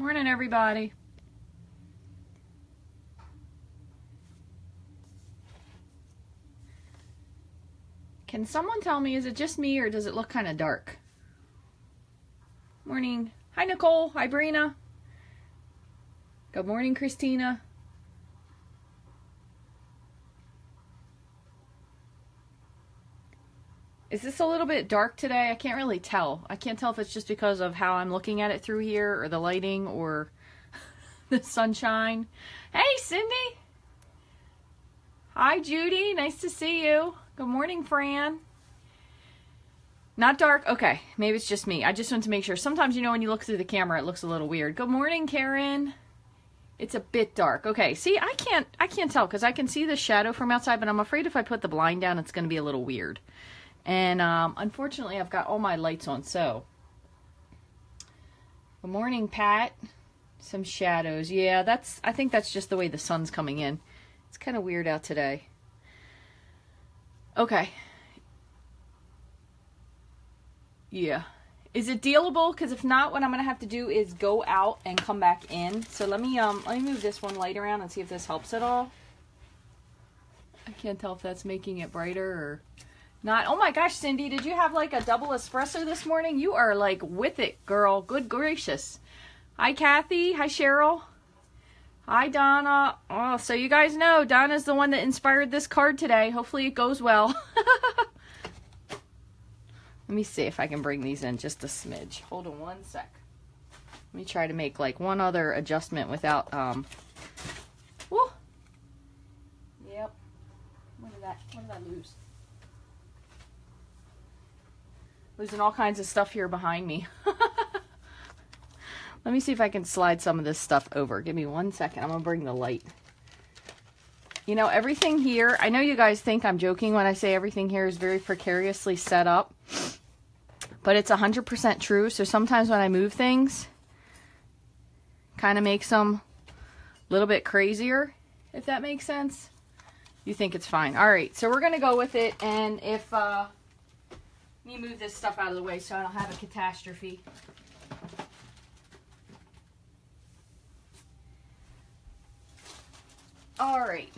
Morning, everybody. Can someone tell me, is it just me or does it look kind of dark? Morning. Hi, Nicole. Hi, Brina. Good morning, Christina. Is this a little bit dark today? I can't really tell. I can't tell if it's just because of how I'm looking at it through here or the lighting or the sunshine. Hey, Cindy. Hi, Judy. Nice to see you. Good morning, Fran. Not dark? Okay, maybe it's just me. I just want to make sure. Sometimes, you know, when you look through the camera, it looks a little weird. Good morning, Karen. It's a bit dark. Okay, see, I can't tell because I can see the shadow from outside, but I'm afraid if I put the blind down, it's going to be a little weird. And unfortunately, I've got all my lights on, so. Good morning, Pat. Some shadows. Yeah, I think that's just the way the sun's coming in. It's kind of weird out today. Okay. Yeah. Is it dealable? Because if not, what I'm going to have to do is go out and come back in. So let me move this one light around and see if this helps at all. I can't tell if that's making it brighter or not. Oh my gosh, Cindy, did you have like a double espresso this morning? You are like with it, girl. Good gracious. Hi, Kathy. Hi, Cheryl. Hi, Donna. Oh, so you guys know Donna's the one that inspired this card today. Hopefully it goes well. Let me see if I can bring these in just a smidge. Hold on one sec. Let me try to make like one other adjustment without, woo. Yep. What did I lose? Losing all kinds of stuff here behind me. Let me see if I can slide some of this stuff over. Give me 1 second. I'm going to bring the light. You know, everything here, I know you guys think I'm joking when I say everything here is very precariously set up. But it's 100% true. So sometimes when I move things, kind of makes them a little bit crazier, if that makes sense. You think it's fine. All right, so we're going to go with it. And if, let me move this stuff out of the way so I don't have a catastrophe. All right.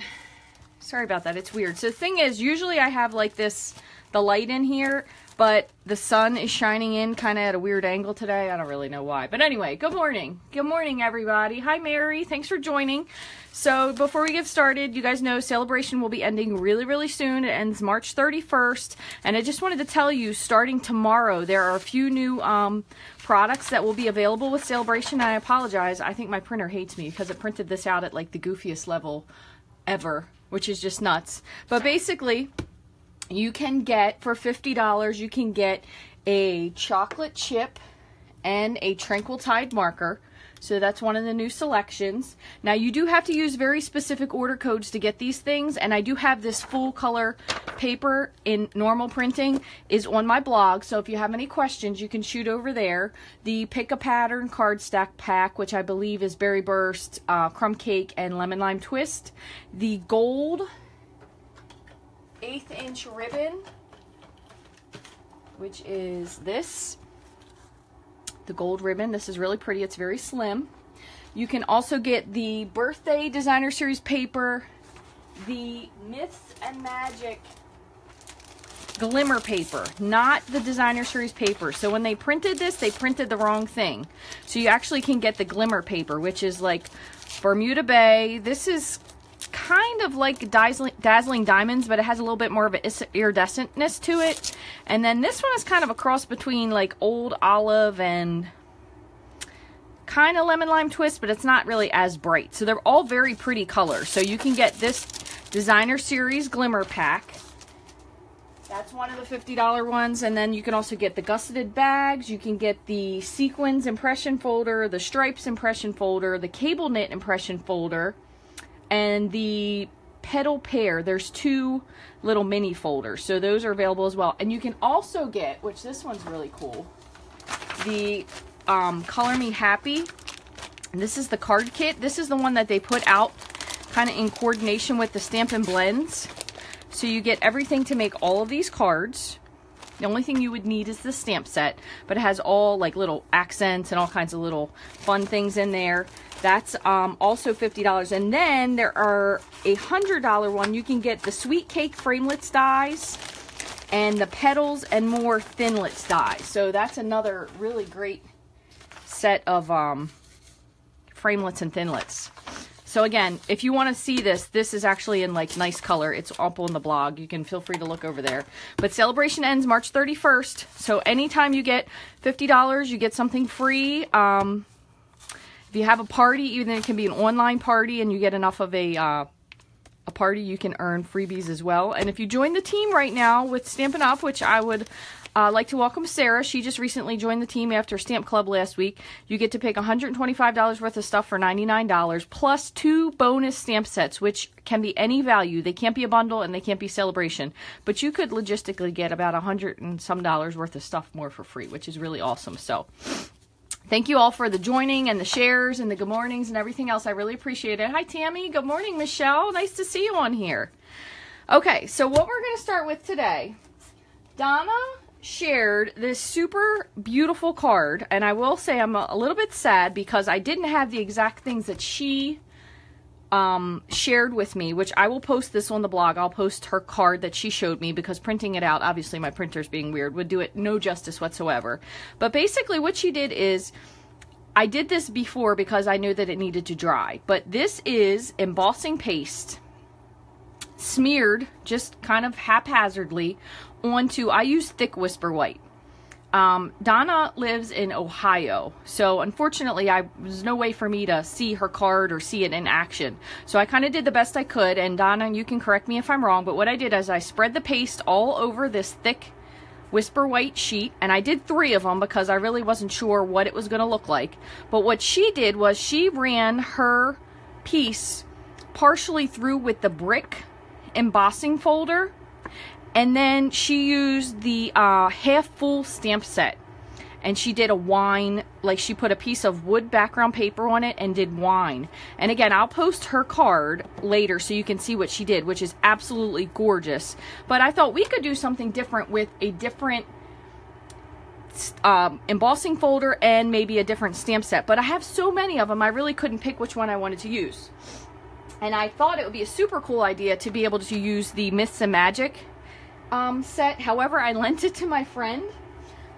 Sorry about that. It's weird. So the thing is, usually I have like this, the light in here, but the sun is shining in kind of at a weird angle today. I don't really know why. But anyway, good morning. Good morning, everybody. Hi, Mary. Thanks for joining. So before we get started, you guys know Celebration will be ending really, really soon. It ends March 31st. And I just wanted to tell you, starting tomorrow, there are a few new products that will be available with Celebration. I apologize. I think my printer hates me because it printed this out at like the goofiest level ever, which is just nuts. But basically, you can get, for $50, you can get a chocolate chip and a Tranquil Tide marker. So that's one of the new selections. Now you do have to use very specific order codes to get these things, and I do have this full color paper in normal printing is on my blog, so if you have any questions you can shoot over there. The Pick a Pattern card stack pack, which I believe is Berry Burst, Crumb Cake, and Lemon Lime Twist. The gold 1/8 inch ribbon, which is this. The gold ribbon. This is really pretty. It's very slim. You can also get the birthday designer series paper, the Myths and Magic glimmer paper, not the designer series paper. So when they printed this, they printed the wrong thing. So you actually can get the glimmer paper, which is like Bermuda Bay. This is kind of like dazzling diamonds, but it has a little bit more of an iridescentness to it. And then this one is kind of a cross between like old olive and kind of lemon lime twist, but it's not really as bright. So they're all very pretty colors. So you can get this designer series glimmer pack. That's one of the $50 ones. And then you can also get the gusseted bags. You can get the sequins impression folder, the stripes impression folder, the cable knit impression folder, and the petal pair. There's 2 little mini folders, so those are available as well. And you can also get, which this one's really cool, the Color Me Happy. And this is the card kit. This is the one that they put out kind of in coordination with the Stampin' Blends. So you get everything to make all of these cards. The only thing you would need is the stamp set, but it has all like little accents and all kinds of little fun things in there. That's also $50. And then there are a $100 one. You can get the Sweet Cake Framelits dies and the Petals and More Thinlits dies. So that's another really great set of framelits and thinlits. So again, if you want to see this, this is actually in like nice color. It's up on the blog. You can feel free to look over there. But celebration ends March 31st. So anytime you get $50, you get something free. If you have a party, even it can be an online party and you get enough of a party, you can earn freebies as well. And if you join the team right now with Stampin' Up, which I would like to welcome Sarah. She just recently joined the team after Stamp Club last week. You get to pick $125 worth of stuff for $99 plus 2 bonus stamp sets, which can be any value. They can't be a bundle and they can't be celebration, but you could logistically get about $100 and some worth of stuff more for free, which is really awesome. So thank you all for the joining and the shares and the good mornings and everything else. I really appreciate it. Hi, Tammy. Good morning, Michelle. Nice to see you on here. Okay, so what we're going to start with today, Donna shared this super beautiful card, and I will say I'm a little bit sad because I didn't have the exact things that she shared with me, which I will post this on the blog. I'll post her card that she showed me because printing it out, obviously my printer's being weird, would do it no justice whatsoever. But basically what she did is, I did this before because I knew that it needed to dry, but this is embossing paste smeared just kind of haphazardly onto, I use thick Whisper White. Donna lives in Ohio, so unfortunately there's no way for me to see her card or see it in action. So I kind of did the best I could, and Donna, you can correct me if I'm wrong, but what I did is I spread the paste all over this thick Whisper White sheet, and I did 3 of them because I really wasn't sure what it was going to look like. But what she did was she ran her piece partially through with the brick embossing folder, and then she used the half full stamp set, and she did a wine, like she put a piece of wood background paper on it and did wine. And again, I'll post her card later so you can see what she did, which is absolutely gorgeous. But I thought we could do something different with a different embossing folder and maybe a different stamp set. But I have so many of them, I really couldn't pick which one I wanted to use. And I thought it would be a super cool idea to be able to use the Myths and Magic set. However, I lent it to my friend,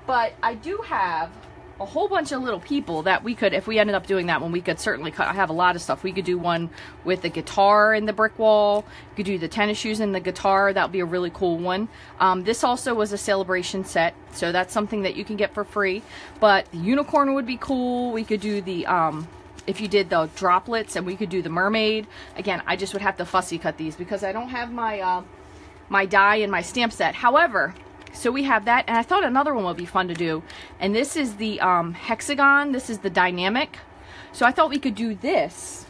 but I do have a whole bunch of little people that we could, if we ended up doing that one, we could certainly cut. I have a lot of stuff. We could do one with the guitar in the brick wall. You could do the tennis shoes and the guitar. That would be a really cool one. This also was a celebration set, so that's something that you can get for free. But the unicorn would be cool. We could do the if you did the droplets, and we could do the mermaid. Again, I just would have to fussy cut these because I don't have my my die and my stamp set. However, so we have that, and I thought another one would be fun to do, and this is the hexagon. This is the dynamic. So I thought we could do this,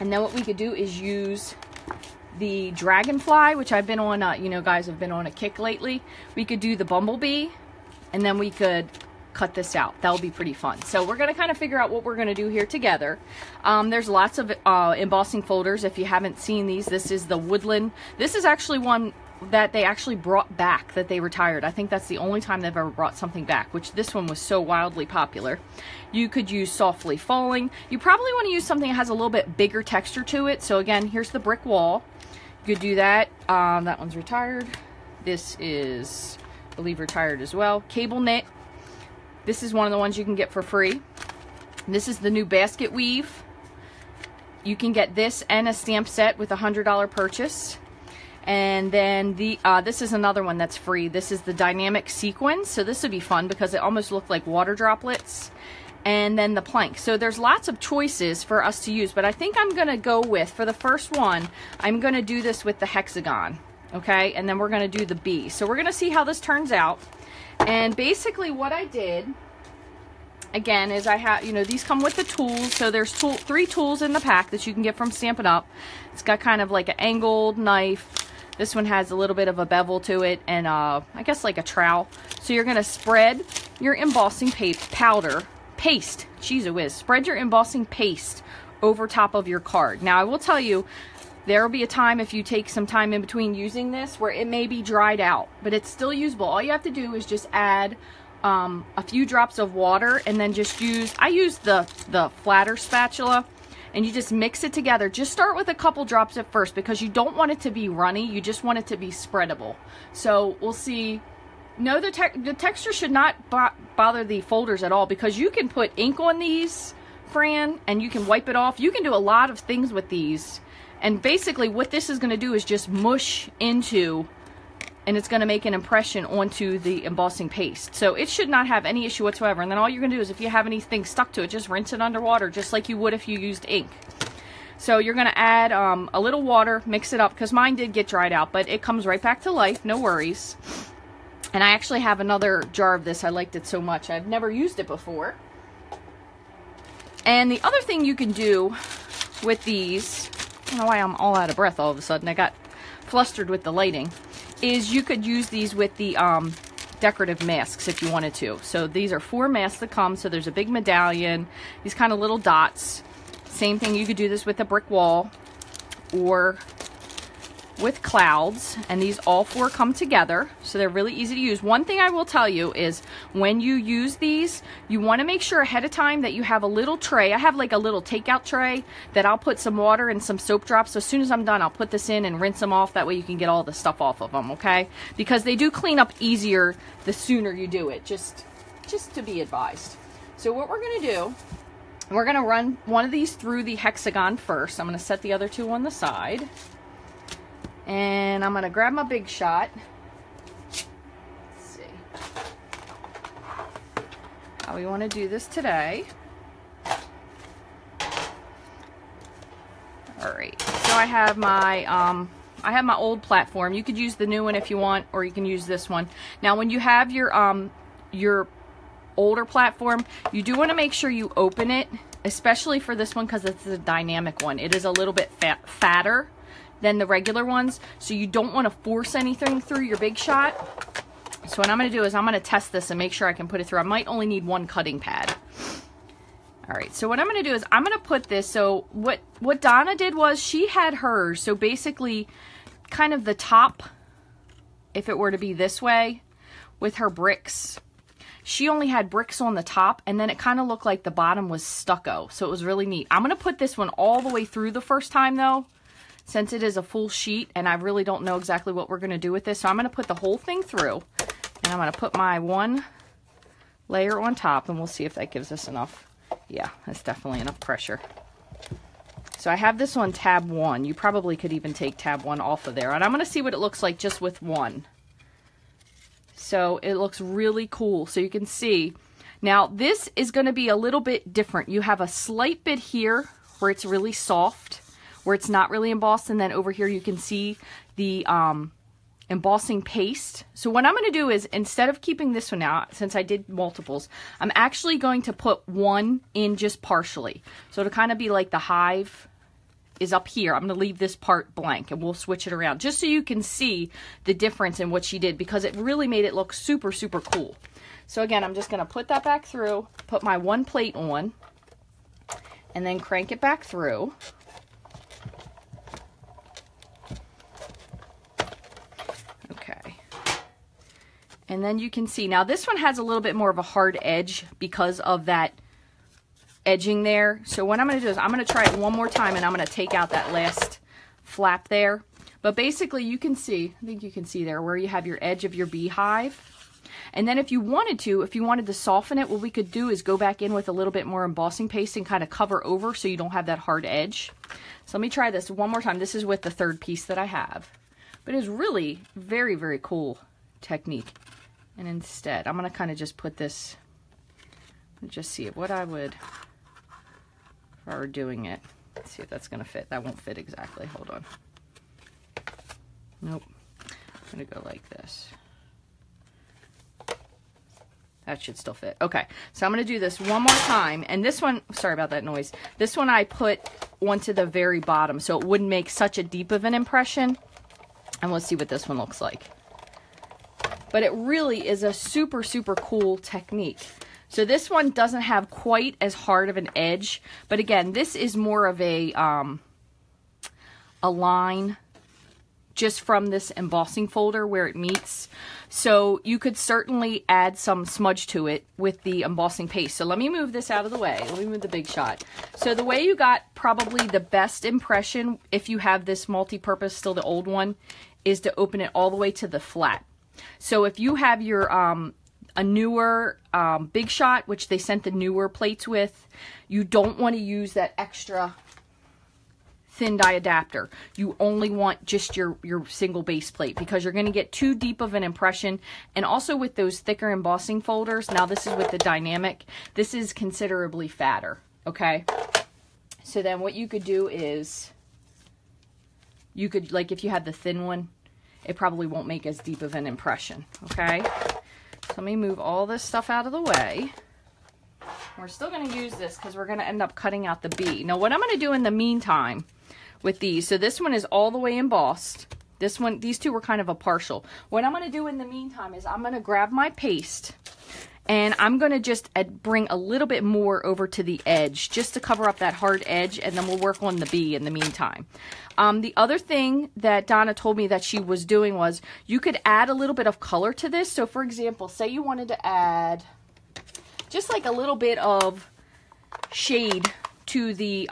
and then what we could do is use the dragonfly, which I've been on, you know, guys have been on a kick lately. We could do the bumblebee, and then we could cut this out. That will be pretty fun. So we're going to kind of figure out what we're going to do here together. There's lots of embossing folders. If you haven't seen these, this is the woodland. This is actually one that they actually brought back, that they retired. I think that's the only time they've ever brought something back, which this one was so wildly popular. You could use softly falling. You probably want to use something that has a little bit bigger texture to it. So again, here's the brick wall. You could do that. That one's retired. This is, I believe, retired as well. Cable knit. This is one of the ones you can get for free. This is the new basket weave. You can get this and a stamp set with a $100 purchase. And then the this is another one that's free. This is the dynamic sequins. So this would be fun because it almost looked like water droplets. And then the plank. So there's lots of choices for us to use, but I think I'm going to go with, for the first one, I'm going to do this with the hexagon. Okay, and then we're going to do the bee. So we're going to see how this turns out. And basically what I did, again, is I have, you know, these come with the tools. So there's 3 tools in the pack that you can get from Stampin' Up. It's got kind of like an angled knife. This one has a little bit of a bevel to it, and I guess like a trowel. So you're going to spread your embossing paste. Jeez, it whiz. Spread your embossing paste over top of your card. Now I will tell you, There will be a time if you take some time in between using this where it may be dried out, but it's still usable. All you have to do is just add a few drops of water and then just I use the flatter spatula, and you just mix it together. Just start with a couple drops at first because you don't want it to be runny. You just want it to be spreadable. So we'll see. No, the texture should not bother the folders at all because you can put ink on these, Fran, and you can wipe it off. You can do a lot of things with these. And basically what this is going to do is just mush into, and it's going to make an impression onto the embossing paste. So it should not have any issue whatsoever. And then all you're going to do is if you have anything stuck to it, just rinse it underwater just like you would if you used ink. So you're going to add a little water, mix it up, because mine did get dried out, but it comes right back to life, no worries. And I actually have another jar of this. I liked it so much. I've never used it before. And the other thing you can do with these, I don't know why I'm all out of breath all of a sudden. I got flustered with the lighting. Is you could use these with the decorative masks if you wanted to. So these are 4 masks that come. So there's a big medallion, these kind of little dots. Same thing, you could do this with a brick wall or with clouds, and these all 4 come together, so they're really easy to use. One thing I will tell you is when you use these, you want to make sure ahead of time that you have a little tray. I have like a little takeout tray that I'll put some water and some soap drops. So as soon as I'm done, I'll put this in and rinse them off. That way you can get all the stuff off of them, okay? Because they do clean up easier the sooner you do it, just to be advised. So what we're going to do, we're going to run one of these through the hexagon first. I'm going to set the other 2 on the side. And I'm going to grab my big shot. Let's see how we want to do this today. Alright, so I have my old platform. You could use the new one if you want, or you can use this one. Now when you have your older platform, you do want to make sure you open it, especially for this one because it's a dynamic one. It is a little bit fatter than the regular ones, so you don't want to force anything through your big shot. So what I'm going to do is I'm going to test this and make sure I can put it through. I might only need 1 cutting pad. Alright, so what I'm going to do is I'm going to put this, so what Donna did was she had hers, so basically kind of the top, if it were to be this way, with her bricks, she only had bricks on the top, and then it kind of looked like the bottom was stucco, so it was really neat. I'm going to put this one all the way through the first time though, since it is a full sheet, and I really don't know exactly what we're going to do with this. So I'm going to put the whole thing through, and I'm going to put my 1 layer on top, and we'll see if that gives us enough. Yeah, that's definitely enough pressure. So I have this on tab 1. You probably could even take tab 1 off of there. And I'm going to see what it looks like just with 1. So it looks really cool. So you can see. Now this is going to be a little bit different. You have a slight bit here where it's really soft, where it's not really embossed, and then over here you can see the embossing paste. So what I'm going to do is, instead of keeping this one out, since I did multiples, I'm actually going to put 1 in just partially. So to kind of be like the hive is up here, I'm going to leave this part blank, and we'll switch it around just so you can see the difference in what she did, because it really made it look super, super cool. So again, I'm just going to put that back through, put my 1 plate on, and then crank it back through. And then you can see, now this one has a little bit more of a hard edge because of that edging there. So what I'm going to do is I'm going to try it one more time, and I'm going to take out that last flap there. But basically you can see, I think you can see there where you have your edge of your beehive. And then if you wanted to soften it, what we could do is go back in with a little bit more embossing paste and kind of cover over so you don't have that hard edge. So let me try this one more time. This is with the 3rd piece that I have. But it is really very, very cool technique. And instead, I'm going to kind of just put this, just see what I would, if I were doing it. Let's see if that's going to fit. That won't fit exactly. Hold on. Nope. I'm going to go like this. That should still fit. Okay, so I'm going to do this one more time. And this one, sorry about that noise. This one I put onto the very bottom so it wouldn't make such a deep of an impression. And we'll see what this one looks like. But it really is a super, super cool technique. So this one doesn't have quite as hard of an edge. But again, this is more of a a line just from this embossing folder where it meets. So you could certainly add some smudge to it with the embossing paste. So let me move this out of the way. Let me move the big shot. So the way you got probably the best impression, if you have this multi-purpose, still the old one, is to open it all the way to the flat. So if you have your a newer big shot, which they sent the newer plates with, you don't want to use that extra thin die adapter. You only want just your single base plate, because you're going to get too deep of an impression. And also with those thicker embossing folders, now this is with the dynamic, this is considerably fatter, okay? So then what you could do is, you could, like if you had the thin one, it probably won't make as deep of an impression, okay? So let me move all this stuff out of the way. We're still going to use this because we're going to end up cutting out the B. Now what I'm going to do in the meantime with these, so this one is all the way embossed. This one, these two were kind of a partial. What I'm going to do in the meantime is I'm going to grab my paste and I'm going to just bring a little bit more over to the edge just to cover up that hard edge, and then we'll work on the B in the meantime. The other thing that Donna told me that she was doing was you could add a little bit of color to this. So for example, say you wanted to add just like a little bit of shade to the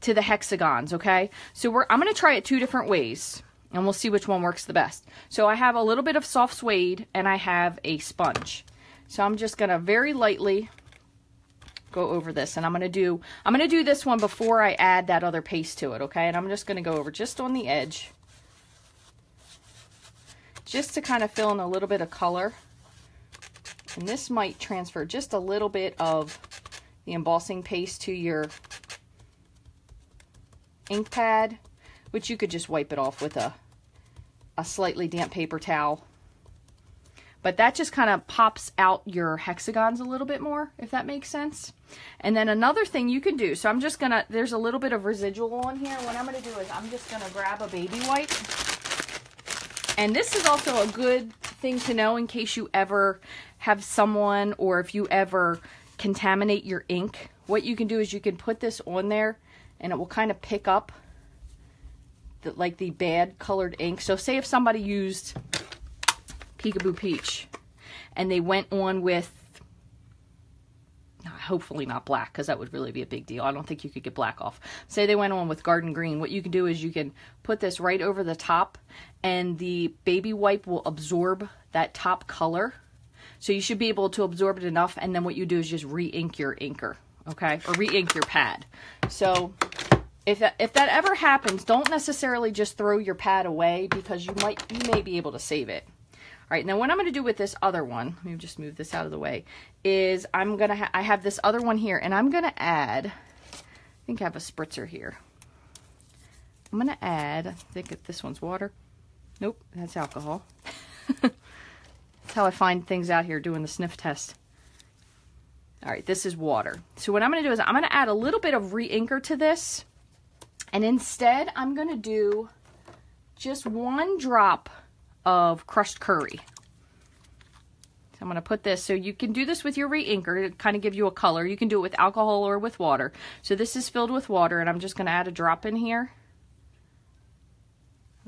hexagons, okay? So I'm going to try it two different ways, and we'll see which one works the best. So I have a little bit of soft suede, and I have a sponge. So I'm just going to very lightly go over this, and I'm going to do this one before I add that other paste to it, okay? And I'm just going to go over just on the edge, just to kind of fill in a little bit of color. And this might transfer just a little bit of the embossing paste to your ink pad, which you could just wipe it off with a slightly damp paper towel. But that just kind of pops out your hexagons a little bit more, if that makes sense. And then another thing you can do, so I'm just gonna, there's a little bit of residual on here. What I'm gonna do is I'm just gonna grab a baby wipe. And this is also a good thing to know in case you ever have someone, or if you ever contaminate your ink. What you can do is you can put this on there and it will kind of pick up like the bad colored ink. So say if somebody used Peekaboo Peach and they went on with, hopefully not black, because that would really be a big deal. I don't think you could get black off. Say they went on with Garden Green. What you can do is you can put this right over the top, and the baby wipe will absorb that top color. So you should be able to absorb it enough, and then what you do is just re-ink your inker, okay? Or re-ink your pad. So if that ever happens, don't necessarily just throw your pad away, because you may be able to save it. All right, now what I'm going to do with this other one, let me just move this out of the way, is I have this other one here, and I'm going to add, I think I have a spritzer here. I'm going to add, I think this one's water. Nope, that's alcohol. That's how I find things out here doing the sniff test. All right, this is water. So what I'm going to do is I'm going to add a little bit of re-inker to this, and instead I'm going to do just one drop of crushed curry. So I'm going to put this, so you can do this with your re-inker to kind of give you a color. You can do it with alcohol or with water. So this is filled with water, and I'm just going to add a drop in here.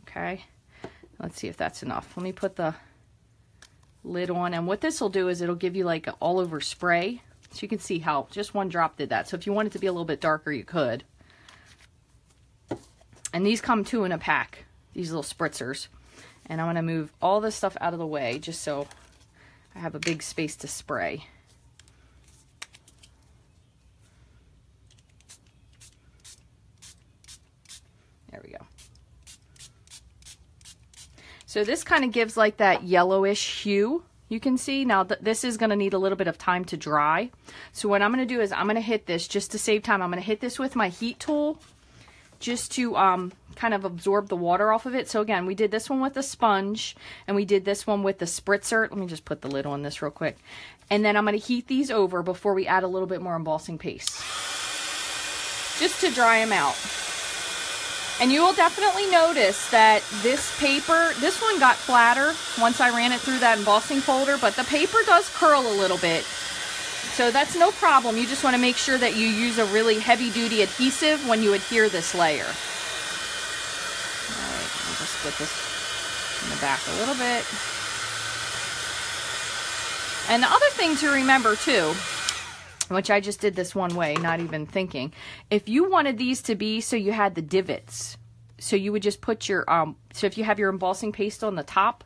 Okay, let's see if that's enough. Let me put the lid on, and what this will do is it'll give you like an all over spray. So you can see how just one drop did that. So if you want it to be a little bit darker, you could. And these come 2 in a pack, these little spritzers. And I'm going to move all this stuff out of the way just so I have a big space to spray. There we go. So this kind of gives like that yellowish hue. You can see now that this is going to need a little bit of time to dry. So what I'm going to do is I'm going to hit this just to save time. I'm going to hit this with my heat tool just to kind of absorb the water off of it. So again, we did this one with the sponge, and we did this one with the spritzer. Let me just put the lid on this real quick. And then I'm going to heat these over before we add a little bit more embossing paste, just to dry them out. And you will definitely notice that this paper, this one got flatter once I ran it through that embossing folder, but the paper does curl a little bit. So that's no problem. You just want to make sure that you use a really heavy duty adhesive when you adhere this layer. I'll just split this in the back a little bit. And the other thing to remember too, which I just did this one way, not even thinking, if you wanted these to be so you had the divots, so you would just put your, so if you have your embossing paste on the top,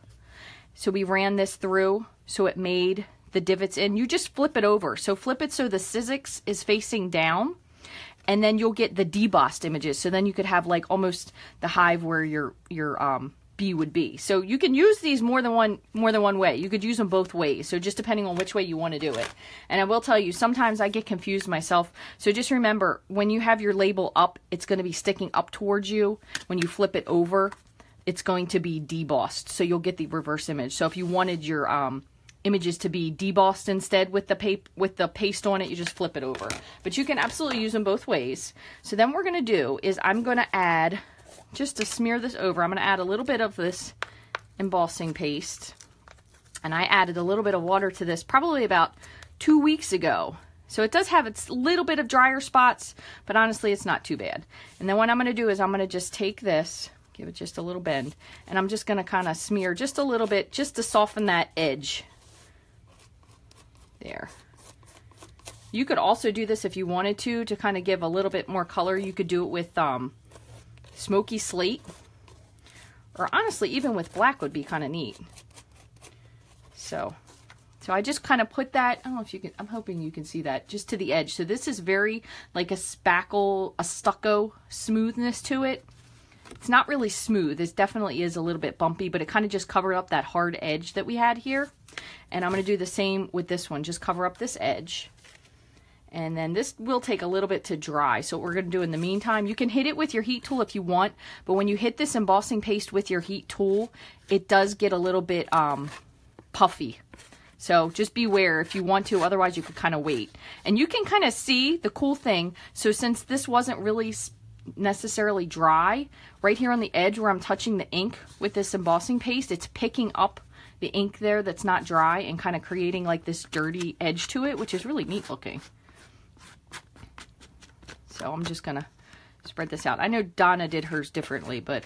so we ran this through, so it made the divots in, you just flip it over. So flip it so the sizzix is facing down, and then you'll get the debossed images. So then you could have like almost the hive where your bee would be. So you can use these more than one way. You could use them both ways. So just depending on which way you want to do it. And I will tell you, sometimes I get confused myself. So just remember, when you have your label up, it's going to be sticking up towards you. When you flip it over, it's going to be debossed. So you'll get the reverse image. So if you wanted your images to be debossed instead with the paste on it, you just flip it over. But you can absolutely use them both ways. So then what we're going to do is I'm going to add, just to smear this over, I'm going to add a little bit of this embossing paste. And I added a little bit of water to this probably about 2 weeks ago. So it does have its little bit of drier spots, but honestly it's not too bad. And then what I'm going to do is I'm going to just take this, give it just a little bend, and I'm just going to kind of smear just a little bit just to soften that edge. There. You could also do this if you wanted to kind of give a little bit more color. You could do it with smoky slate, or honestly even with black would be kind of neat. So I just kind of put that, I don't know if you can, I'm hoping you can see that, just to the edge. So this is very like a spackle, a stucco smoothness to it. It's not really smooth. It definitely is a little bit bumpy, but it kind of just covered up that hard edge that we had here. And I'm going to do the same with this one. Just cover up this edge. And then this will take a little bit to dry. So what we're going to do in the meantime, you can hit it with your heat tool if you want. But when you hit this embossing paste with your heat tool, it does get a little bit puffy. So just beware if you want to. Otherwise, you could kind of wait. And you can kind of see the cool thing. So since this wasn't really necessarily dry, right here on the edge where I'm touching the ink with this embossing paste, it's picking up the ink there that's not dry and kind of creating like this dirty edge to it, which is really neat looking. So I'm just gonna spread this out. I know Donna did hers differently, but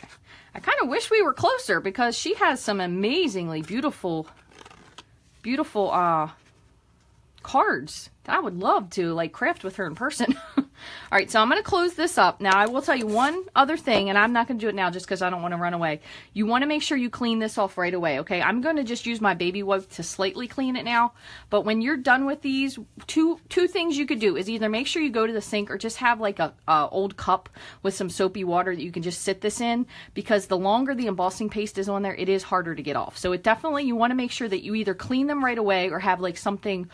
I kind of wish we were closer because she has some amazingly beautiful cards that I would love to like craft with her in person. All right, so I'm going to close this up. Now, I will tell you one other thing, and I'm not going to do it now just because I don't want to run away. You want to make sure you clean this off right away, okay? I'm going to just use my baby wipe to slightly clean it now. But when you're done with these, two things you could do is either make sure you go to the sink or just have like a old cup with some soapy water that you can just sit this in, because the longer the embossing paste is on there, it is harder to get off. So it definitely, you want to make sure that you either clean them right away or have like something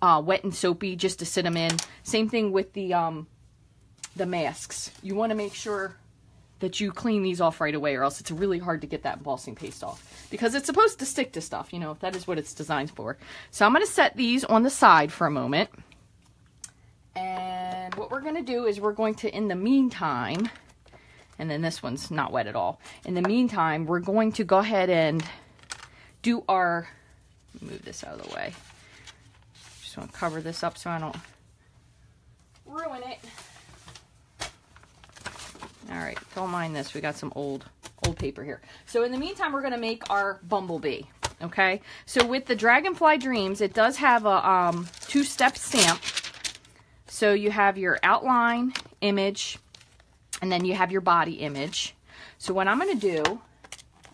wet and soapy just to sit them in. Same thing with the masks. You want to make sure that you clean these off right away, or else it's really hard to get that embossing paste off, because it's supposed to stick to stuff, you know, that is what it's designed for. So I'm going to set these on the side for a moment, and what we're going to do is we're going to, in the meantime, and then this one's not wet at all, in the meantime we're going to go ahead and do our, move this out of the way, just want to cover this up so I don't ruin it. All right, don't mind this. We got some old paper here. So in the meantime, we're going to make our bumblebee, okay? So with the Dragonfly Dreams, it does have a two-step stamp. So you have your outline image, and then you have your body image. So what I'm going to do,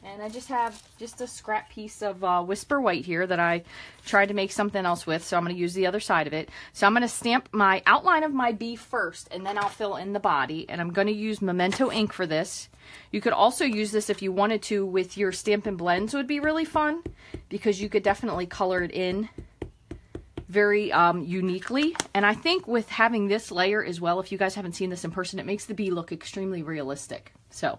and I just have just a scrap piece of Whisper White here that I tried to make something else with, so I'm going to use the other side of it. So I'm going to stamp my outline of my bee first, and then I'll fill in the body, and I'm going to use Memento ink for this. You could also use this if you wanted to with your Stampin' Blends, would be really fun, because you could definitely color it in very uniquely. And I think with having this layer as well, if you guys haven't seen this in person, it makes the bee look extremely realistic. So,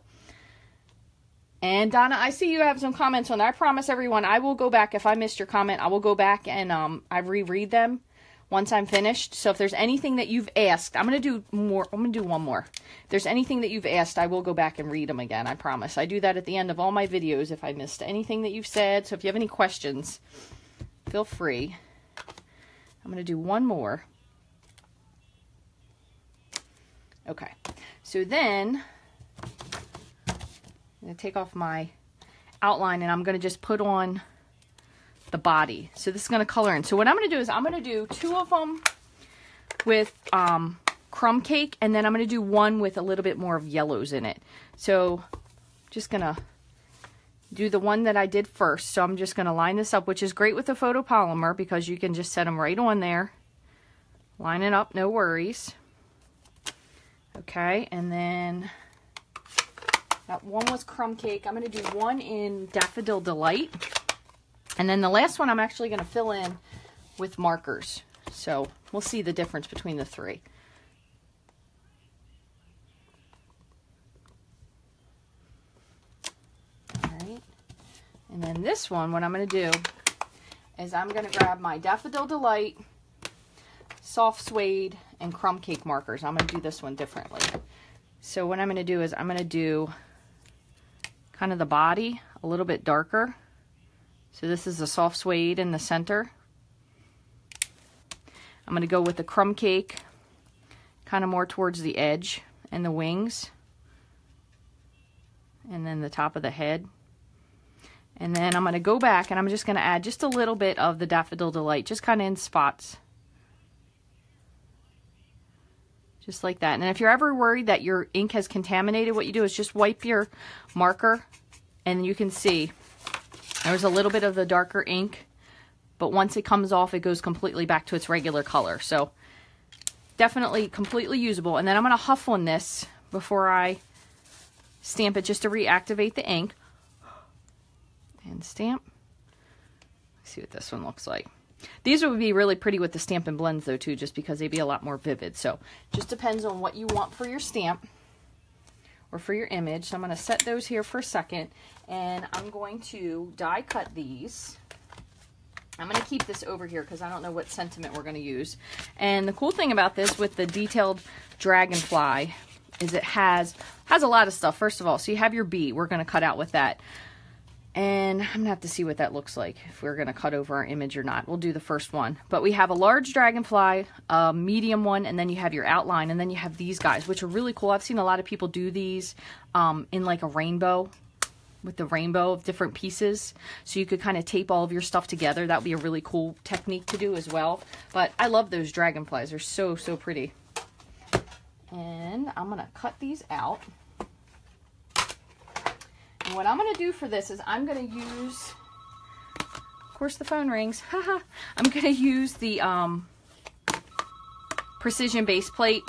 and Donna, I see you have some comments on that. I promise everyone, I will go back. If I missed your comment, I will go back and I reread them once I'm finished. So if there's anything that you've asked, I'm going to do more. I'm going to do one more. If there's anything that you've asked, I will go back and read them again. I promise. I do that at the end of all my videos if I missed anything that you've said. So if you have any questions, feel free. I'm going to do one more. Okay. So then I'm going to take off my outline and I'm going to just put on the body. So this is going to color in. So what I'm going to do is I'm going to do 2 of them with crumb cake, and then I'm going to do one with a little bit more of yellows in it. So just going to do the one that I did first. So I'm just going to line this up, which is great with the photopolymer because you can just set them right on there. Line it up, no worries. Okay, and then that one was crumb cake. I'm going to do one in Daffodil Delight. And then the last one I'm actually going to fill in with markers. So we'll see the difference between the 3. All right. And then this one, what I'm going to do is I'm going to grab my Daffodil Delight, Soft Suede, and crumb cake markers. I'm going to do this one differently. So what I'm going to do is I'm going to do kind of the body a little bit darker. So this is the soft suede in the center. I'm going to go with the crumb cake kind of more towards the edge and the wings. And then the top of the head. And then I'm going to go back and I'm just going to add just a little bit of the Daffodil Delight, just kind of in spots. Just like that. And if you're ever worried that your ink has contaminated, what you do is just wipe your marker and you can see there's a little bit of the darker ink, but once it comes off, it goes completely back to its regular color. So definitely completely usable. And then I'm going to huff on this before I stamp it just to reactivate the ink. And stamp. Let's see what this one looks like. These would be really pretty with the Stampin' Blends though too, just because they'd be a lot more vivid. So just depends on what you want for your stamp or for your image. So I'm going to set those here for a second, and I'm going to die cut these. I'm going to keep this over here because I don't know what sentiment we're going to use. And the cool thing about this with the detailed dragonfly is it has a lot of stuff. First of all, so you have your bee. We're going to cut out with that. And I'm going to have to see what that looks like, if we're going to cut over our image or not. We'll do the first one. But we have a large dragonfly, a medium one, and then you have your outline, and then you have these guys, which are really cool. I've seen a lot of people do these in like a rainbow, with the rainbow of different pieces. So you could kind of tape all of your stuff together. That would be a really cool technique to do as well. But I love those dragonflies. They're so, so pretty. And I'm going to cut these out. And what I'm going to do for this is I'm going to use, of course the phone rings, haha, I'm going to use the precision base plate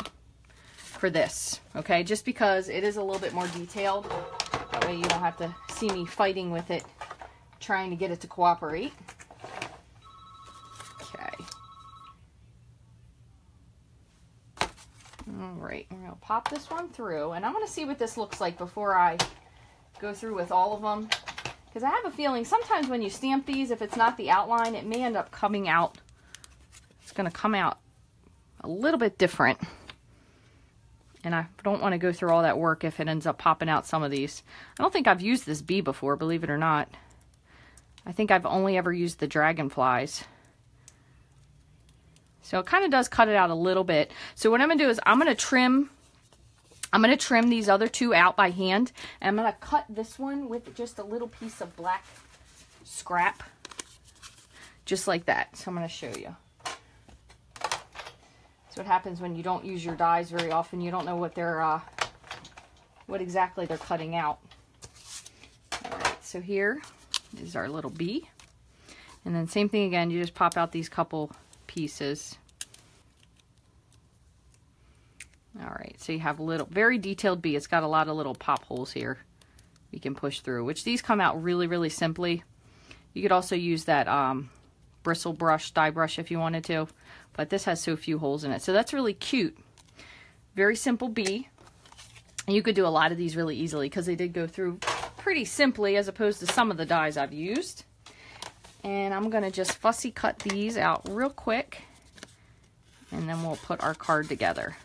for this, okay, just because it is a little bit more detailed. That way you don't have to see me fighting with it, trying to get it to cooperate. Okay. All right, we're going to pop this one through, and I'm going to see what this looks like before I go through with all of them, because I have a feeling sometimes when you stamp these, if it's not the outline, it may end up coming out, it's going to come out a little bit different, and I don't want to go through all that work if it ends up popping out some of these. I don't think I've used this bee before, believe it or not. I think I've only ever used the dragonflies. So it kind of does cut it out a little bit. So what I'm going to do is I'm going to trim these other 2 out by hand, and I'm going to cut this one with just a little piece of black scrap, just like that. So I'm going to show you. So what happens when you don't use your dies very often, you don't know what they're, what exactly they're cutting out. All right, so here is our little bee, and then same thing again. You just pop out these couple pieces. All right, so you have a little, very detailed bee. It's got a lot of little pop holes here you can push through, which these come out really, really simply. You could also use that bristle brush, die brush if you wanted to, but this has so few holes in it. So that's really cute. Very simple bee. And you could do a lot of these really easily because they did go through pretty simply as opposed to some of the dies I've used. And I'm going to just fussy cut these out real quick, and then we'll put our card together.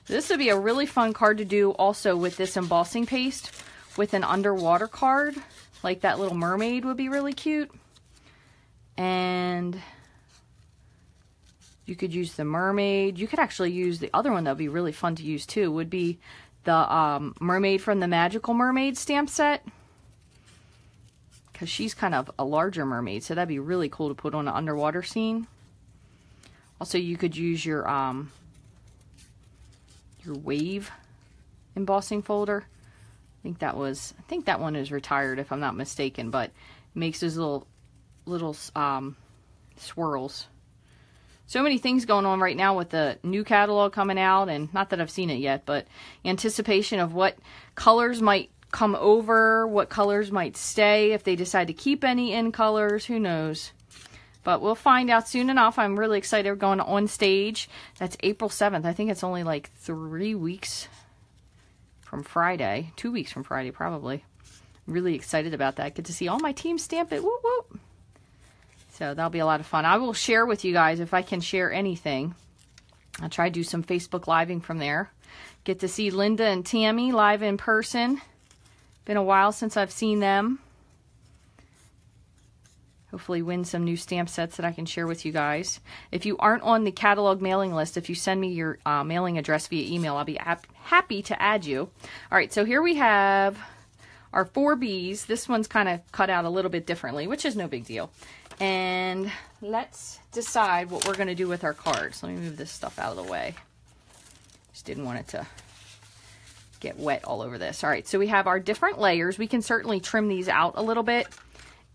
This would be a really fun card to do also with this embossing paste with an underwater card, like that little mermaid would be really cute. And you could use the mermaid. You could actually use the other one that would be really fun to use too, would be the Mermaid from the Magical Mermaid stamp set, because she's kind of a larger mermaid, so that'd be really cool to put on an underwater scene. Also, you could use your wave embossing folder. I think that one is retired if I'm not mistaken, but it makes those little swirls. So many things going on right now with the new catalog coming out, and not that I've seen it yet, but anticipation of what colors might come over, what colors might stay, if they decide to keep any in colors, who knows. But we'll find out soon enough. I'm really excited. We're going on stage. That's April 7th. I think it's only like 3 weeks from Friday. 2 weeks from Friday, probably. Really excited about that. Get to see all my team stamp it. Whoop, whoop. So that'll be a lot of fun. I will share with you guys if I can share anything. I'll try to do some Facebook living from there. Get to see Linda and Tammy live in person. Been a while since I've seen them. Hopefully win some new stamp sets that I can share with you guys. If you aren't on the catalog mailing list, if you send me your mailing address via email, I'll be happy to add you. All right, so here we have our 4Bs. This one's kind of cut out a little bit differently, which is no big deal. And let's decide what we're going to do with our cards. Let me move this stuff out of the way. Just didn't want it to get wet all over this. All right, so we have our different layers. We can certainly trim these out a little bit.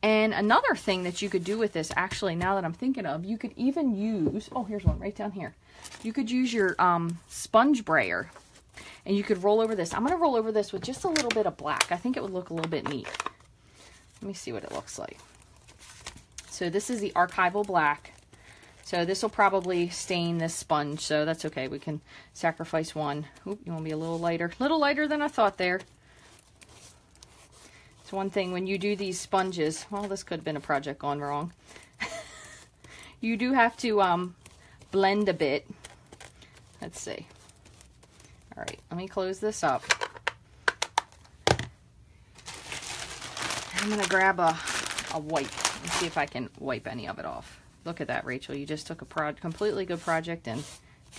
And another thing that you could do with this, actually, now that I'm thinking of, you could even use, oh, here's one right down here. You could use your sponge brayer, and you could roll over this. I'm going to roll over this with just a little bit of black. I think it would look a little bit neat. Let me see what it looks like. So this is the archival black. So this will probably stain this sponge, so that's okay. We can sacrifice one. Oop, you want to be a little lighter? A little lighter than I thought there. It's one thing when you do these sponges. Well, this could have been a project gone wrong. You do have to blend a bit. Let's see. All right, let me close this up. I'm going to grab a wipe and see if I can wipe any of it off. Look at that, Rachel. You just took a completely good project and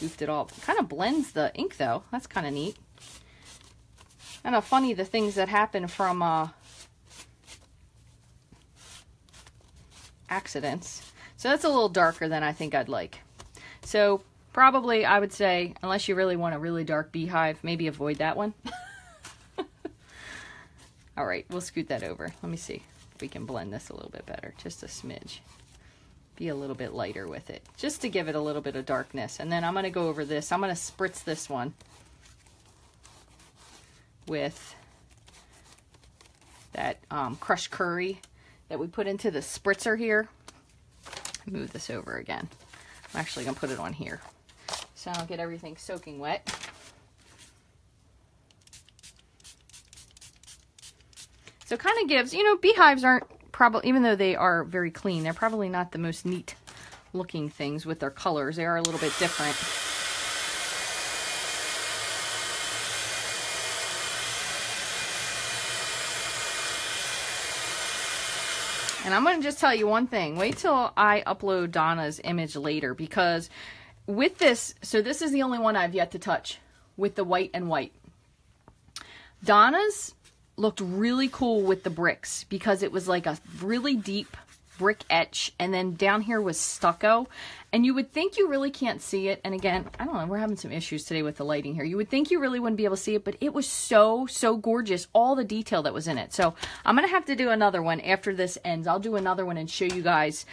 goofed it all. It kind of blends the ink, though. That's kind of neat. Kind of funny, the things that happen from accidents. So that's a little darker than I think I'd like. So probably I would say, unless you really want a really dark beehive, maybe avoid that one. All right, we'll scoot that over. Let me see if we can blend this a little bit better. Just a smidge. Be a little bit lighter with it, just to give it a little bit of darkness. And then I'm going to go over this. I'm going to spritz this one with that crushed curry that we put into the spritzer here. Move this over again. I'm actually going to put it on here so I don't get everything soaking wet. So it kind of gives, you know, beehives aren't probably, even though they are very clean, they're probably not the most neat looking things with their colors. They are a little bit different. And I'm going to just tell you one thing. Wait till I upload Donna's image later, because with this, so this is the only one I've yet to touch with the white and white. Donna's looked really cool with the bricks because it was like a really deep brick etch, and then down here was stucco, and you would think you really can't see it. And again, I don't know, we're having some issues today with the lighting here. You would think you really wouldn't be able to see it, but it was so gorgeous, all the detail that was in it. So I'm gonna have to do another one after this ends. I'll do another one and show you guys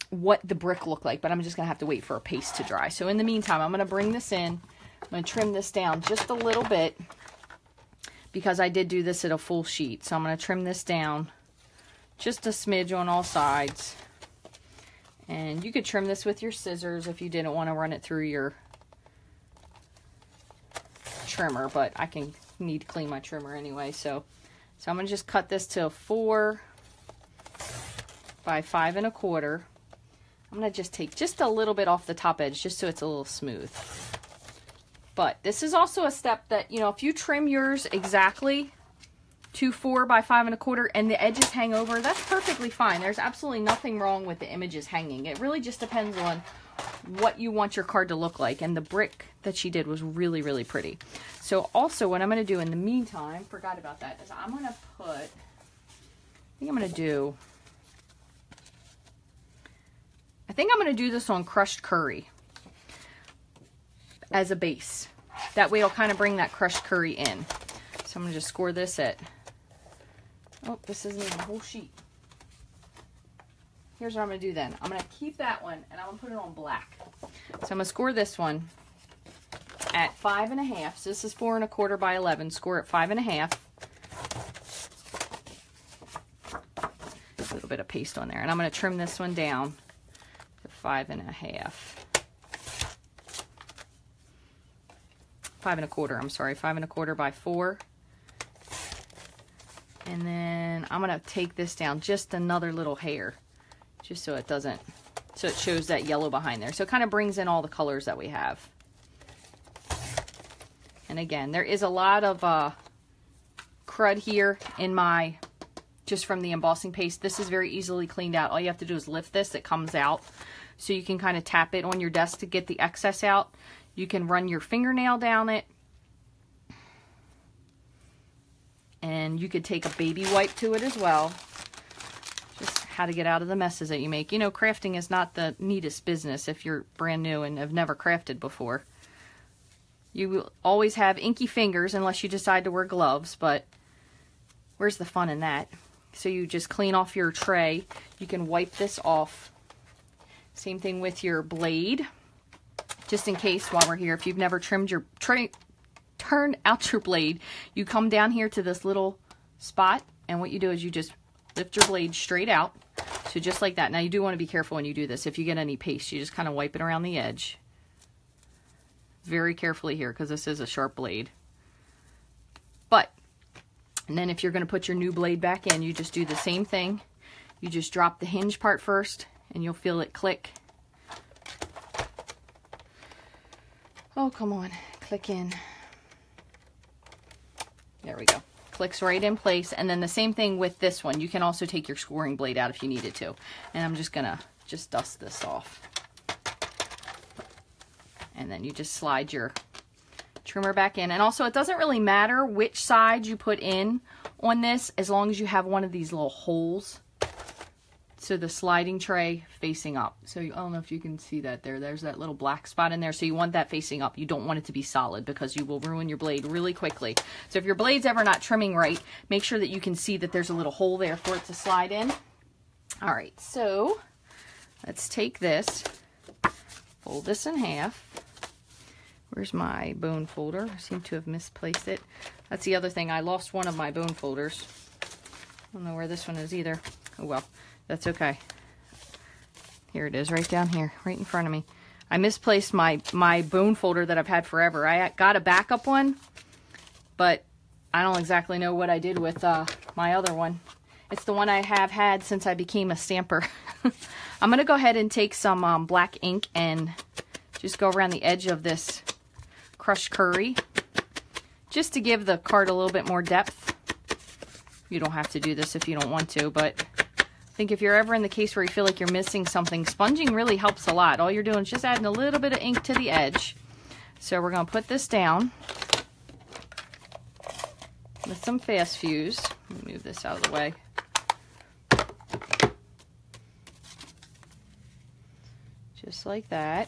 what the brick looked like, but I'm just gonna have to wait for a paste to dry. So in the meantime, I'm gonna bring this in. I'm gonna trim this down just a little bit, because I did do this at a full sheet. So I'm going to trim this down just a smidge on all sides. And you could trim this with your scissors if you didn't want to run it through your trimmer, but I need to clean my trimmer anyway. So I'm going to just cut this to 4 by 5 1/4. I'm going to just take just a little bit off the top edge just so it's a little smooth. But this is also a step that, you know, if you trim yours exactly to 4 by 5 1/4 and the edges hang over, that's perfectly fine. There's absolutely nothing wrong with the images hanging. It really just depends on what you want your card to look like. And the brick that she did was really, really pretty. So also what I'm going to do in the meantime, forgot about that, is I'm going to put, I think I'm going to do this on crushed curry as a base. That way it'll kind of bring that crushed curry in. So I'm going to just score this at, oh, this isn't even a whole sheet. Here's what I'm going to do then. I'm going to keep that one and I'm going to put it on black. So I'm going to score this one at 5.5. So this is 4 1/4 by 11. Score at 5.5. A little bit of paste on there. And I'm going to trim this one down to 5.5. 5 1/4, I'm sorry. 5 1/4 by 4. And then I'm going to take this down just another little hair. Just so it doesn't, so it shows that yellow behind there. So it kind of brings in all the colors that we have. And again, there is a lot of crud here in my, just from the embossing paste. This is very easily cleaned out. All you have to do is lift this, it comes out. So you can kind of tap it on your desk to get the excess out. You can run your fingernail down it. And you could take a baby wipe to it as well. Just how to get out of the messes that you make. You know, crafting is not the neatest business if you're brand new and have never crafted before. You will always have inky fingers unless you decide to wear gloves, but where's the fun in that? So you just clean off your tray. You can wipe this off. Same thing with your blade. Just in case while we're here, if you've never trimmed your tray, turn out your blade, you come down here to this little spot, and what you do is you just lift your blade straight out. So just like that. Now you do want to be careful when you do this. If you get any paste, you just kind of wipe it around the edge. Very carefully here because this is a sharp blade. But, and then if you're going to put your new blade back in, you just do the same thing. You just drop the hinge part first and you'll feel it click. Oh, come on. Click in. There we go. Clicks right in place. And then the same thing with this one. You can also take your scoring blade out if you needed to. And I'm just going to just dust this off. And then you just slide your trimmer back in. And also, it doesn't really matter which side you put in on this, as long as you have one of these little holes. So the sliding tray facing up. So I don't know if you can see that there. There's that little black spot in there. So you want that facing up. You don't want it to be solid because you will ruin your blade really quickly. So if your blade's ever not trimming right, make sure that you can see that there's a little hole there for it to slide in. All right, so let's take this, fold this in half. Where's my bone folder? I seem to have misplaced it. That's the other thing. I lost one of my bone folders. I don't know where this one is either. Oh well, that's okay. Here it is, right down here, right in front of me. I misplaced my bone folder that I've had forever. I got a backup one, but I don't exactly know what I did with my other one. It's the one I have had since I became a stamper. I'm going to go ahead and take some black ink and just go around the edge of this crushed curry, just to give the card a little bit more depth. You don't have to do this if you don't want to, but I think if you're ever in the case where you feel like you're missing something, sponging really helps a lot. All you're doing is just adding a little bit of ink to the edge. So we're going to put this down with some fast fuse. Let me move this out of the way. Just like that.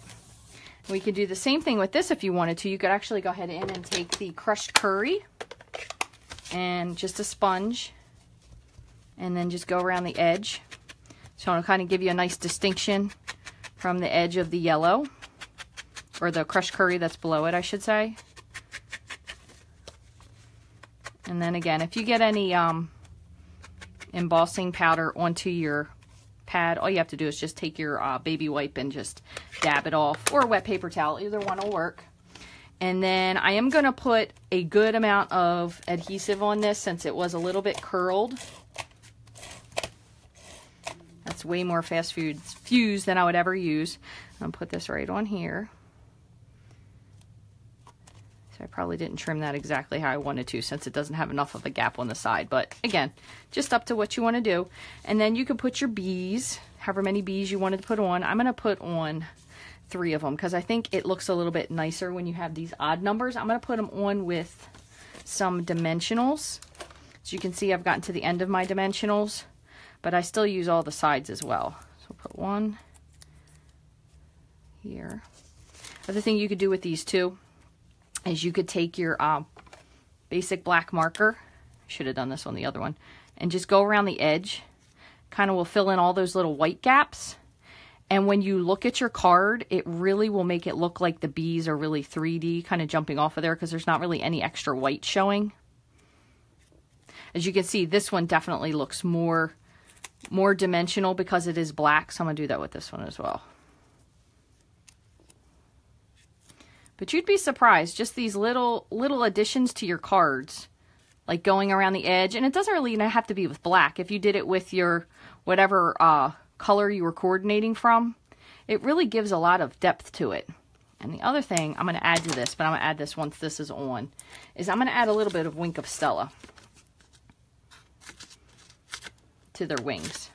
We could do the same thing with this if you wanted to. You could actually go ahead in and take the crushed curry and just a sponge and then just go around the edge. So it'll kind of give you a nice distinction from the edge of the yellow, or the crushed curry that's below it, I should say. And then again, if you get any embossing powder onto your pad, all you have to do is just take your baby wipe and just dab it off, or a wet paper towel. Either one will work. And then I am going to put a good amount of adhesive on this since it was a little bit curled. That's way more fast fuse than I would ever use. I'm going to put this right on here. So I probably didn't trim that exactly how I wanted to since it doesn't have enough of a gap on the side. But again, just up to what you want to do. And then you can put your bees, however many bees you wanted to put on. I'm going to put on 3 of them because I think it looks a little bit nicer when you have these odd numbers. I'm going to put them on with some dimensionals. So you can see I've gotten to the end of my dimensionals, but I still use all the sides as well. So I'll put one here. Other thing you could do with these too is you could take your basic black marker, should have done this on the other one, and just go around the edge. Kind of will fill in all those little white gaps. And when you look at your card, it really will make it look like the bees are really 3D, kind of jumping off of there because there's not really any extra white showing. As you can see, this one definitely looks more dimensional because it is black. So I'm going to do that with this one as well. But you'd be surprised, just these little additions to your cards, like going around the edge. And it doesn't really have to be with black. If you did it with your whatever color you were coordinating from, it really gives a lot of depth to it. And the other thing I'm going to add to this, but I'm going to add this once this is on, is I'm going to add a little bit of Wink of Stella to their wings.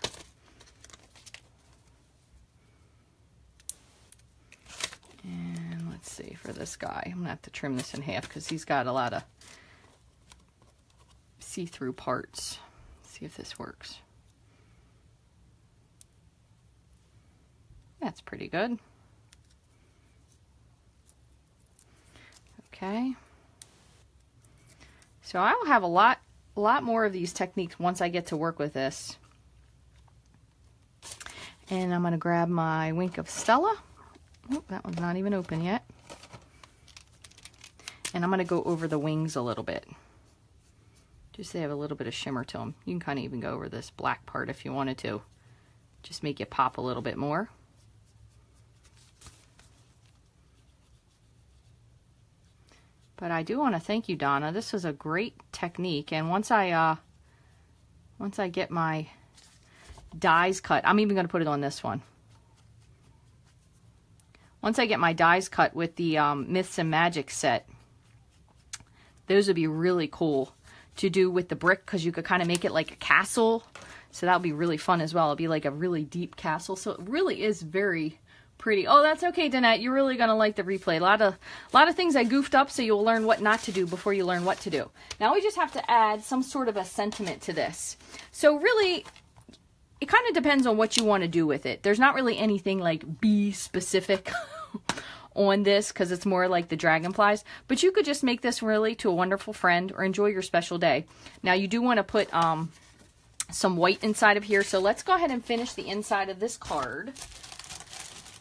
And let's see, for this guy, I'm going to have to trim this in half because he's got a lot of see-through parts. Let's see if this works. That's pretty good. Okay. So I'll have a lot more of these techniques once I get to work with this. And I'm going to grab my Wink of Stella. Oh, that one's not even open yet. And I'm going to go over the wings a little bit. Just so they have a little bit of shimmer to them. You can kind of even go over this black part if you wanted to. Just make it pop a little bit more. But I do want to thank you, Donna. This was a great technique. And once I get my dies cut, I'm even going to put it on this one. Once I get my dies cut with the Myths and Magic set, those would be really cool to do with the brick because you could kind of make it like a castle. So that would be really fun as well. It'll be like a really deep castle. So it really is very pretty. Oh, that's okay, Danette. You're really going to like the replay. A lot of things I goofed up so you'll learn what not to do before you learn what to do. Now we just have to add some sort of a sentiment to this. So really, it kind of depends on what you want to do with it. There's not really anything like bee specific on this because it's more like the dragonflies. But you could just make this really to a wonderful friend or enjoy your special day. Now you do want to put some white inside of here. So let's go ahead and finish the inside of this card.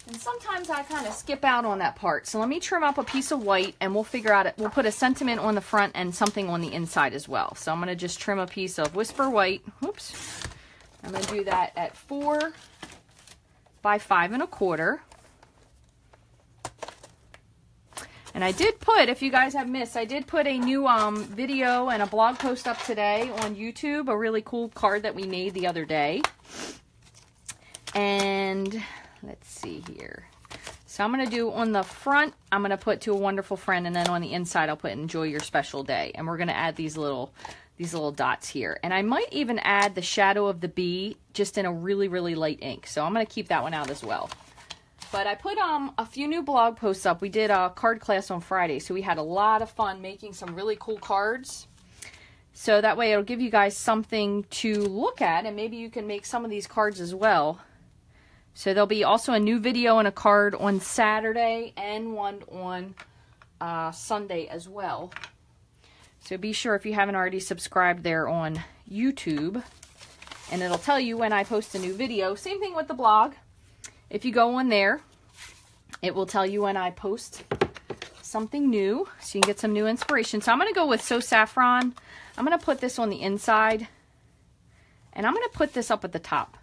And sometimes I kind of skip out on that part. So let me trim up a piece of white and we'll figure out it. We'll put a sentiment on the front and something on the inside as well. So I'm going to just trim a piece of Whisper White. Oops. I'm going to do that at 4 by 5 1/4. And I did put, if you guys have missed, I did put a new video and a blog post up today on YouTube. A really cool card that we made the other day. And let's see here. So I'm going to do on the front, I'm going to put to a wonderful friend, and then on the inside I'll put enjoy your special day. And we're going to add these little dots here. And I might even add the shadow of the bee just in a really, really light ink. So I'm going to keep that one out as well. But I put a few new blog posts up. We did a card class on Friday, so we had a lot of fun making some really cool cards. So that way it'll give you guys something to look at, and maybe you can make some of these cards as well. So there'll be also a new video and a card on Saturday and one on Sunday as well. So be sure if you haven't already subscribed there on YouTube, and it'll tell you when I post a new video. Same thing with the blog. If you go on there, it will tell you when I post something new, so you can get some new inspiration. So I'm going to go with So Saffron. I'm going to put this on the inside, and I'm going to put this up at the top.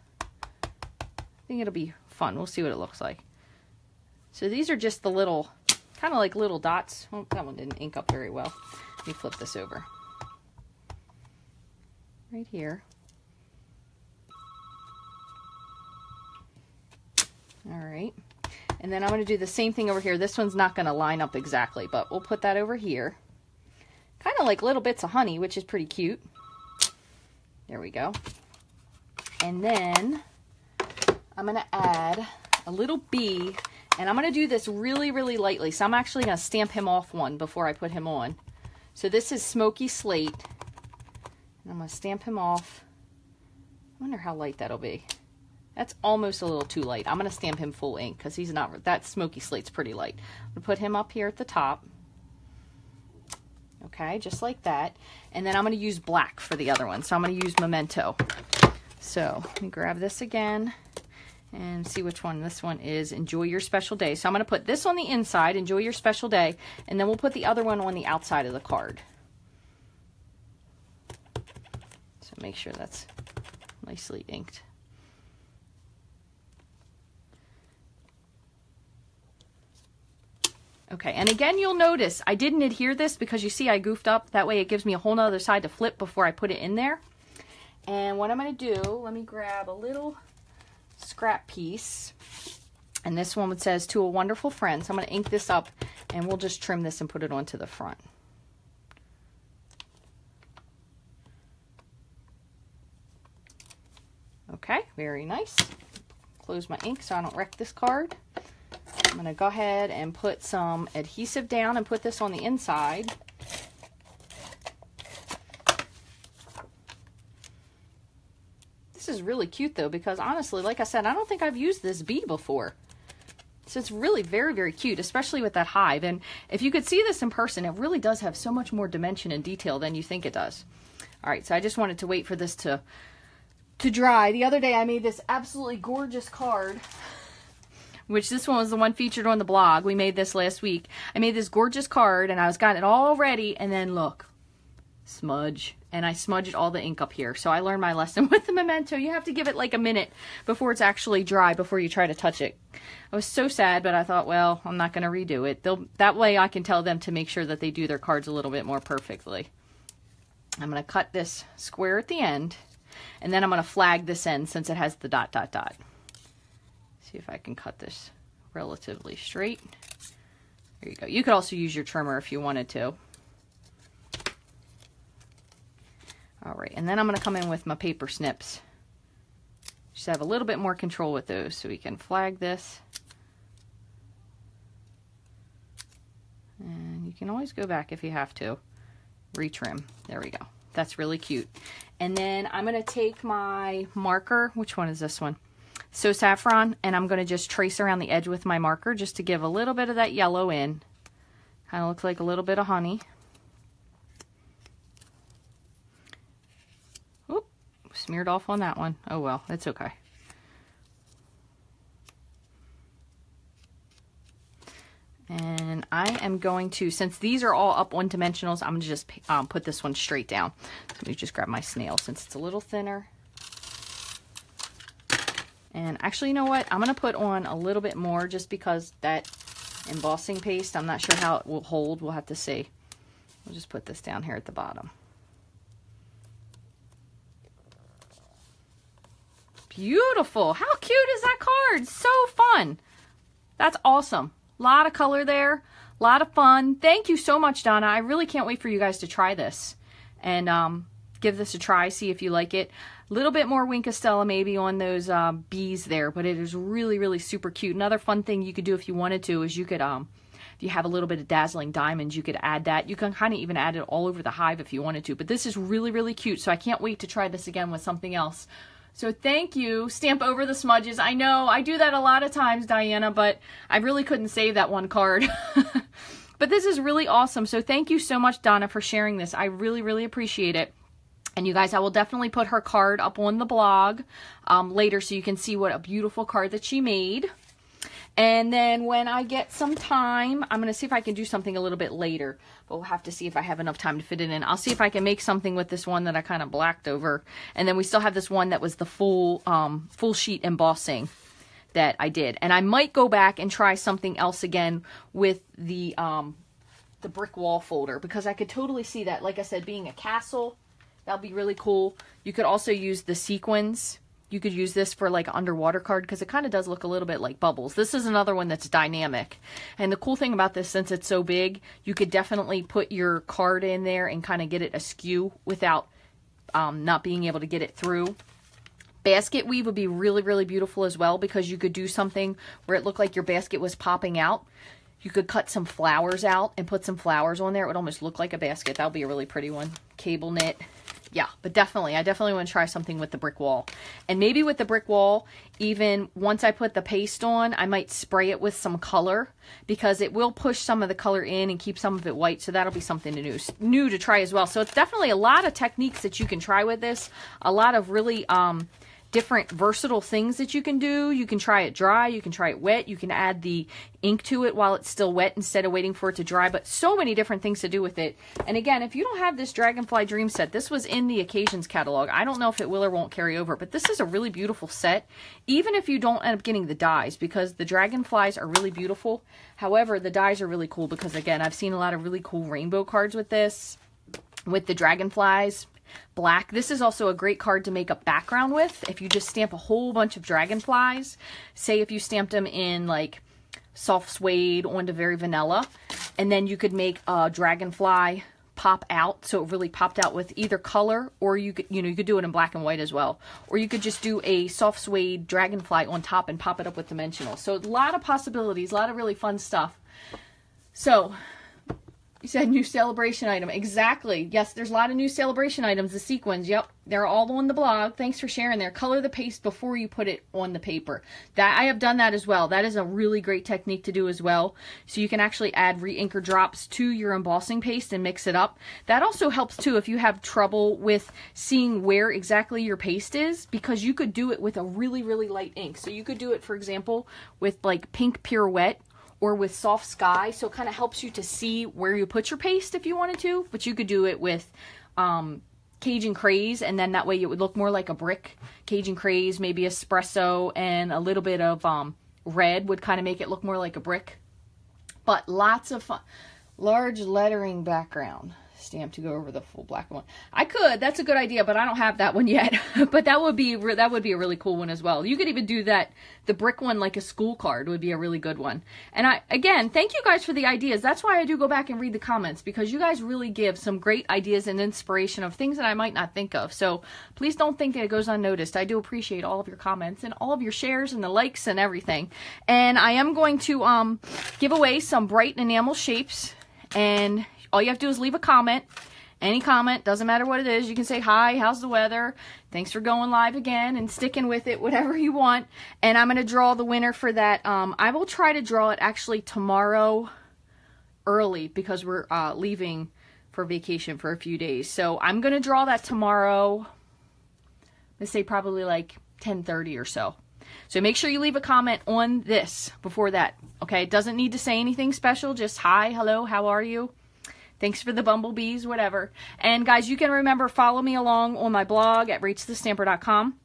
I think it'll be fun. We'll see what it looks like. So these are just the little, kind of like little dots. Oh, that one didn't ink up very well. Let me flip this over. Right here. All right. And then I'm going to do the same thing over here. This one's not going to line up exactly, but we'll put that over here. Kind of like little bits of honey, which is pretty cute. There we go. And then I'm going to add a little bee. And I'm going to do this really, really lightly. So I'm actually going to stamp him off one before I put him on. So this is Smoky Slate. And I'm going to stamp him off. I wonder how light that'll be. That's almost a little too light. I'm going to stamp him full ink because he's not, that Smoky Slate's pretty light. I'm going to put him up here at the top. Okay, just like that. And then I'm going to use black for the other one. So I'm going to use Memento. So let me grab this again and see which one. This one is Enjoy Your Special Day. So I'm going to put this on the inside, Enjoy Your Special Day, and then we'll put the other one on the outside of the card. So make sure that's nicely inked. Okay, and again, you'll notice I didn't adhere this because you see I goofed up. That way it gives me a whole nother side to flip before I put it in there. And what I'm going to do, let me grab a little scrap piece. And this one says, To a Wonderful Friend. So I'm going to ink this up and we'll just trim this and put it onto the front. Okay, very nice. Close my ink so I don't wreck this card. I'm going to go ahead and put some adhesive down and put this on the inside. This is really cute though, because honestly, like I said, I don't think I've used this bee before. So it's really very, very cute, especially with that hive. And if you could see this in person, it really does have so much more dimension and detail than you think it does. All right, so I just wanted to wait for this to dry. The other day I made this absolutely gorgeous card, which this one was the one featured on the blog. We made this last week. I made this gorgeous card and I was got it all ready, and then look, smudge. And I smudged all the ink up here. So I learned my lesson with the Memento. You have to give it like a minute before it's actually dry before you try to touch it. I was so sad, but I thought, well, I'm not going to redo it. That way I can tell them to make sure that they do their cards a little bit more perfectly. I'm going to cut this square at the end, and then I'm going to flag this end since it has the dot, dot, dot. See if I can cut this relatively straight. There you go. You could also use your trimmer if you wanted to. All right, and then I'm going to come in with my paper snips. Just have a little bit more control with those, so we can flag this. And you can always go back if you have to. Retrim. There we go. That's really cute. And then I'm going to take my marker. Which one is this one? So Saffron. And I'm going to just trace around the edge with my marker just to give a little bit of that yellow in. Kind of looks like a little bit of honey. Oop, smeared off on that one. Oh well, it's okay. And I am going to, since these are all up on dimensionals, I'm going to just put this one straight down. So let me just grab my snail since it's a little thinner. And actually, you know what? I'm going to put on a little bit more just because that embossing paste, I'm not sure how it will hold. We'll have to see. We'll just put this down here at the bottom. Beautiful. How cute is that card? So fun. That's awesome. A lot of color there. A lot of fun. Thank you so much, Donna. I really can't wait for you guys to try this and give this a try. See if you like it. A little bit more Wink Estella maybe on those bees there, but it is really, really super cute. Another fun thing you could do if you wanted to is you could, if you have a little bit of dazzling diamonds, you could add that. You can kind of even add it all over the hive if you wanted to, but this is really, really cute. So I can't wait to try this again with something else. So thank you. Stamp over the smudges. I know I do that a lot of times, Diana, but I really couldn't save that one card. But this is really awesome. So thank you so much, Donna, for sharing this. I really, really appreciate it. And you guys, I will definitely put her card up on the blog later so you can see what a beautiful card that she made. And then when I get some time, I'm going to see if I can do something a little bit later. But we'll have to see if I have enough time to fit it in. I'll see if I can make something with this one that I kind of blacked over. And then we still have this one that was the full sheet embossing that I did. And I might go back and try something else again with the brick wall folder. Because I could totally see that, like I said, being a castle, that'll be really cool. You could also use the sequins. You could use this for like an underwater card because it kind of does look a little bit like bubbles. This is another one that's dynamic. And the cool thing about this, since it's so big, you could definitely put your card in there and kind of get it askew without not being able to get it through. Basket weave would be really, really beautiful as well, because you could do something where it looked like your basket was popping out. You could cut some flowers out and put some flowers on there. It would almost look like a basket. That would be a really pretty one. Cable knit. Yeah, but definitely, I definitely want to try something with the brick wall. And maybe with the brick wall, even once I put the paste on, I might spray it with some color, because it will push some of the color in and keep some of it white. So that'll be something new to try as well. So it's definitely a lot of techniques that you can try with this. A lot of really different versatile things that you can do. You can try it dry, you can try it wet, you can add the ink to it while it's still wet instead of waiting for it to dry, but so many different things to do with it. And again, if you don't have this Dragonfly Dream set, this was in the Occasions catalog. I don't know if it will or won't carry over, but this is a really beautiful set, even if you don't end up getting the dies, because the dragonflies are really beautiful. However, the dies are really cool because, again, I've seen a lot of really cool rainbow cards with this, with the dragonflies. Black. This is also a great card to make a background with. If you just stamp a whole bunch of dragonflies, say if you stamped them in like soft suede onto very vanilla, and then you could make a dragonfly pop out, so it really popped out with either color, or you could, you could do it in black and white as well, or you could just do a soft suede dragonfly on top and pop it up with dimensional. So a lot of possibilities, a lot of really fun stuff. So you said new celebration item. Exactly. Yes, there's a lot of new celebration items. The sequins, yep, they're all on the blog. Thanks for sharing there. Color the paste before you put it on the paper. That I have done that as well. That is a really great technique to do as well. So you can actually add re-inker drops to your embossing paste and mix it up. That also helps too if you have trouble with seeing where exactly your paste is, because you could do it with a really, really light ink. So you could do it, for example, with like pink pirouette or with soft sky, so it kind of helps you to see where you put your paste if you wanted to, but you could do it with Cajun Craze, and then that way it would look more like a brick. Cajun Craze, maybe espresso, and a little bit of red would kind of make it look more like a brick. But lots of fun. Large lettering background. Stamp to go over the full black one. I could. That's a good idea, but I don't have that one yet. But that would be a really cool one as well. You could even do that. The brick one, like a school card, would be a really good one. And again, thank you guys for the ideas. That's why I do go back and read the comments, because you guys really give some great ideas and inspiration of things that I might not think of. So please don't think that it goes unnoticed. I do appreciate all of your comments and all of your shares and the likes and everything. And I am going to give away some bright enamel shapes, and all you have to do is leave a comment. Any comment, doesn't matter what it is. You can say, hi, how's the weather? Thanks for going live again and sticking with it, whatever you want. And I'm going to draw the winner for that. I will try to draw it actually tomorrow early, because we're leaving for vacation for a few days. So I'm going to draw that tomorrow. Let's say probably like 10:30 or so. So make sure you leave a comment on this before that. Okay, it doesn't need to say anything special. Just hi, hello, how are you? Thanks for the bumblebees, whatever. And guys, you can remember, follow me along on my blog at rachthestamper.com.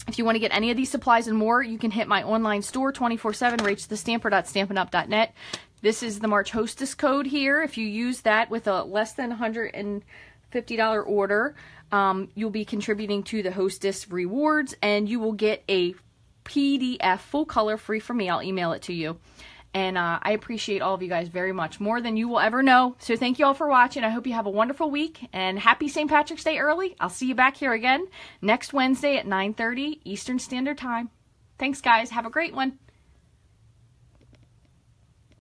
If you want to get any of these supplies and more, you can hit my online store 24/7, rachthestamper.stampinup.net. This is the March Hostess code here. If you use that with a less than $150 order, you'll be contributing to the Hostess rewards, and you will get a PDF full color free from me. I'll email it to you. And I appreciate all of you guys very much, more than you will ever know. So thank you all for watching. I hope you have a wonderful week, and happy St. Patrick's Day early. I'll see you back here again next Wednesday at 9:30 Eastern Standard Time. Thanks, guys. Have a great one.